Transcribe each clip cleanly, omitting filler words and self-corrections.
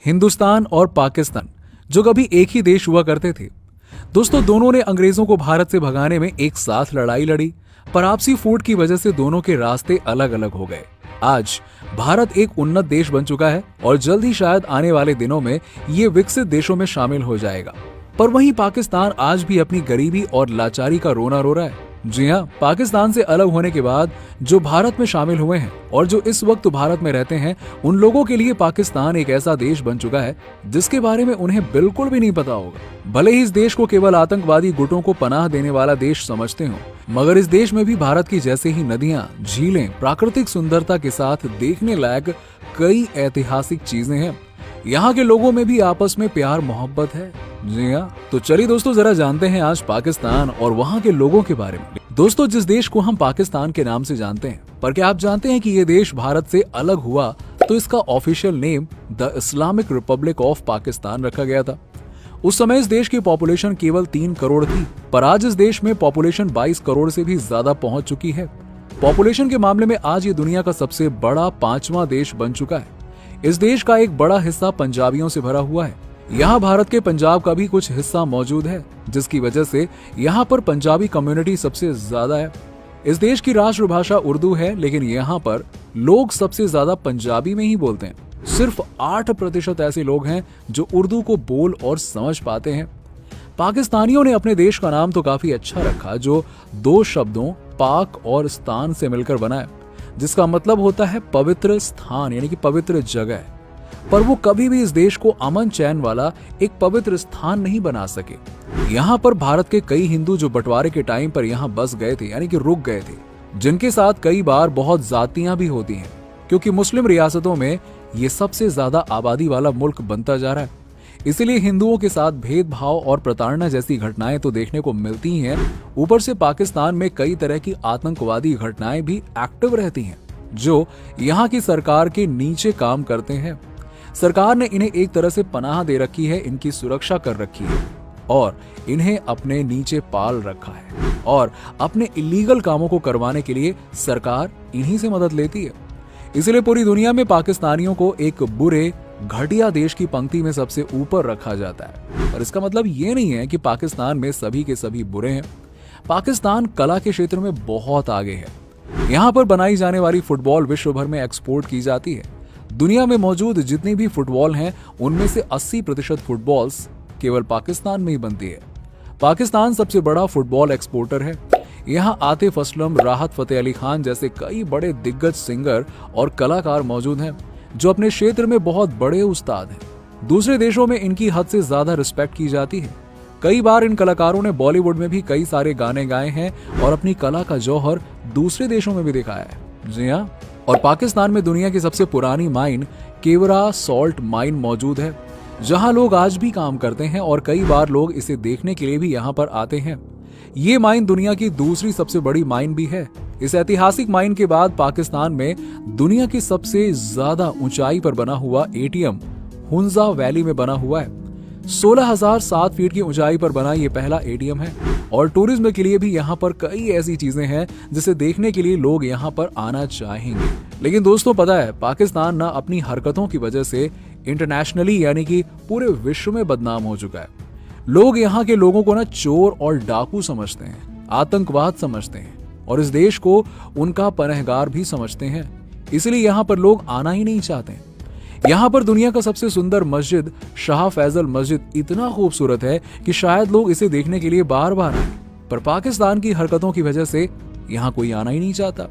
हिंदुस्तान और पाकिस्तान जो कभी एक ही देश हुआ करते थे। दोस्तों, दोनों ने अंग्रेजों को भारत से भगाने में एक साथ लड़ाई लड़ी, पर आपसी फूट की वजह से दोनों के रास्ते अलग अलग हो गए। आज भारत एक उन्नत देश बन चुका है और जल्द ही शायद आने वाले दिनों में ये विकसित देशों में शामिल हो जाएगा। पर वहीं पाकिस्तान आज भी अपनी गरीबी और लाचारी का रोना रो रहा है। जी हाँ, पाकिस्तान से अलग होने के बाद जो भारत में शामिल हुए हैं और जो इस वक्त भारत में रहते हैं, उन लोगों के लिए पाकिस्तान एक ऐसा देश बन चुका है जिसके बारे में उन्हें बिल्कुल भी नहीं पता होगा। भले ही इस देश को केवल आतंकवादी गुटों को पनाह देने वाला देश समझते हो, मगर इस देश में भी भारत की जैसे ही नदियां, झीलें, प्राकृतिक सुंदरता के साथ देखने लायक कई ऐतिहासिक चीजें हैं। यहाँ के लोगों में भी आपस में प्यार मोहब्बत है। जी हाँ, तो चलिए दोस्तों, जरा जानते हैं आज पाकिस्तान और वहाँ के लोगों के बारे में। दोस्तों, जिस देश को हम पाकिस्तान के नाम से जानते हैं, पर क्या आप जानते हैं कि ये देश भारत से अलग हुआ तो इसका official name the Islamic Republic of Pakistan रखा गया था। उस समय इस देश की पॉपुलेशन केवल 3 करोड़ थी, पर आज इस देश में पॉपुलेशन 22 करोड़ से भी ज्यादा पहुंच चुकी है। पॉपुलेशन के मामले में आज ये दुनिया का सबसे बड़ा 5वां देश बन चुका है। इस देश का एक बड़ा हिस्सा पंजाबियों से भरा हुआ है। यहाँ भारत के पंजाब का भी कुछ हिस्सा मौजूद है, जिसकी वजह से यहाँ पर पंजाबी कम्युनिटी सबसे ज्यादा है। इस देश की राष्ट्रभाषा उर्दू है, लेकिन यहाँ पर लोग सबसे ज्यादा पंजाबी में ही बोलते हैं। सिर्फ 8% ऐसे लोग हैं जो उर्दू को बोल और समझ पाते हैं। पाकिस्तानियों ने अपने देश का नाम तो काफी अच्छा रखा, जो 2 शब्दों पाक और स्थान से मिलकर बना है, जिसका मतलब होता है पवित्र स्थान, यानी कि पवित्र जगह। पर वो कभी भी इस देश को अमन चैन वाला एक पवित्र स्थान नहीं बना सके। यहाँ पर भारत के कई हिंदू जो बंटवारे के टाइम पर यहाँ बस गए थे, यानी कि रुक गए थे, जिनके साथ कई बार बहुत जातियां भी होती हैं, क्योंकि मुस्लिम रियासतों में ये सबसे ज्यादा आबादी वाला मुल्क बनता जा रहा है। इसलिए हिंदुओं के साथ भेदभाव और प्रताड़ना जैसी घटनाएं तो देखने को मिलती ही हैं। ऊपर से पाकिस्तान में कई तरह की आतंकवादी घटनाएं भी एक्टिव रहती हैं, जो यहाँ की सरकार के नीचे काम करते हैं। सरकार ने इन्हें एक तरह से पनाह दे रखी है, इनकी सुरक्षा कर रखी है और इन्हें अपने नीचे पाल रखा है, और अपने इलीगल कामों को करवाने के लिए सरकार इन्हीं से मदद लेती है। इसलिए पूरी दुनिया में पाकिस्तानियों को एक बुरे घटिया देश की पंक्ति में सबसे ऊपर रखा जाता है। पर इसका मतलब ये नहीं है कि पाकिस्तान में सभी के सभी बुरे हैं। पाकिस्तान कला के क्षेत्र में बहुत आगे है। यहाँ पर बनाई जाने वाली फुटबॉल विश्व भर में एक्सपोर्ट की जाती है। दुनिया में मौजूद जितनी भी फुटबॉल हैं, उनमें से 80% फुटबॉल्स केवल पाकिस्तान में ही बनती है। पाकिस्तान सबसे बड़ा फुटबॉल एक्सपोर्टर है। यहाँ आतिफ असलम, राहत फतेह अली खान जैसे कई बड़े दिग्गज सिंगर और कलाकार मौजूद हैं, जो अपने क्षेत्र में बहुत बड़े उस्ताद हैं। दूसरे देशों में इनकी हद से ज्यादा रिस्पेक्ट की जाती है। कई बार इन कलाकारों ने बॉलीवुड में भी कई सारे गाने गाए हैं और अपनी कला का जौहर दूसरे देशों में भी दिखाया है। जी हाँ, और पाकिस्तान में दुनिया की सबसे पुरानी माइन केवरा सॉल्ट माइन मौजूद है, जहां लोग आज भी काम करते हैं और कई बार लोग इसे देखने के लिए भी यहाँ पर आते हैं। ये माइन दुनिया की दूसरी सबसे बड़ी माइन भी है। इस ऐतिहासिक माइन के बाद पाकिस्तान में दुनिया की सबसे ज्यादा ऊंचाई पर बना हुआ एटीएम हुंजा वैली में बना हुआ है। 16,007 फीट की ऊंचाई पर बना ये पहला एटीएम है, और टूरिज्म के लिए भी यहाँ पर कई ऐसी चीजें हैं जिसे देखने के लिए लोग यहाँ पर आना चाहेंगे। लेकिन दोस्तों, पता है, पाकिस्तान ना अपनी हरकतों की वजह से इंटरनेशनली, यानी कि पूरे विश्व में बदनाम हो चुका है। लोग यहाँ के लोगों को ना चोर और डाकू समझते हैं, आतंकवाद समझते हैं, और इस देश को उनका पनाहगार भी समझते हैं। इसलिए यहाँ पर लोग आना ही नहीं चाहते। यहाँ पर दुनिया का सबसे सुंदर मस्जिद शाह फैजल मस्जिद इतना खूबसूरत है कि शायद लोग इसे देखने के लिए बार बार आए, पर पाकिस्तान की हरकतों की वजह से यहाँ कोई आना ही नहीं चाहता।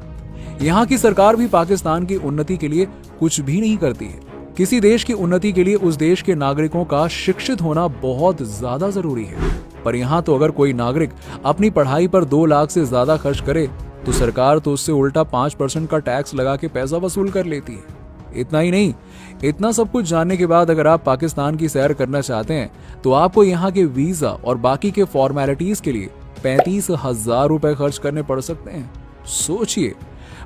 यहाँ की सरकार भी पाकिस्तान की उन्नति के लिए कुछ भी नहीं करती है। किसी देश की उन्नति के लिए उस देश के नागरिकों का शिक्षित होना बहुत ज्यादा जरूरी है, पर यहाँ तो अगर कोई नागरिक अपनी पढ़ाई पर 2 लाख से ज्यादा खर्च करे तो सरकार तो उससे उल्टा 5% का टैक्स लगा के पैसा वसूल कर लेती है। इतना ही नहीं, इतना सब कुछ जानने के बाद अगर आप पाकिस्तान की सैर करना चाहते हैं तो आपको यहाँ के वीजा और बाकी के फॉर्मेलिटीज के लिए 35,000 रुपए खर्च करने पड़ सकते हैं। सोचिए,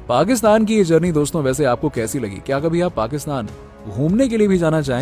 पाकिस्तान की ये जर्नी दोस्तों वैसे आपको कैसी लगी? क्या कभी आप पाकिस्तान घूमने के लिए भी जाना चाहेंगे?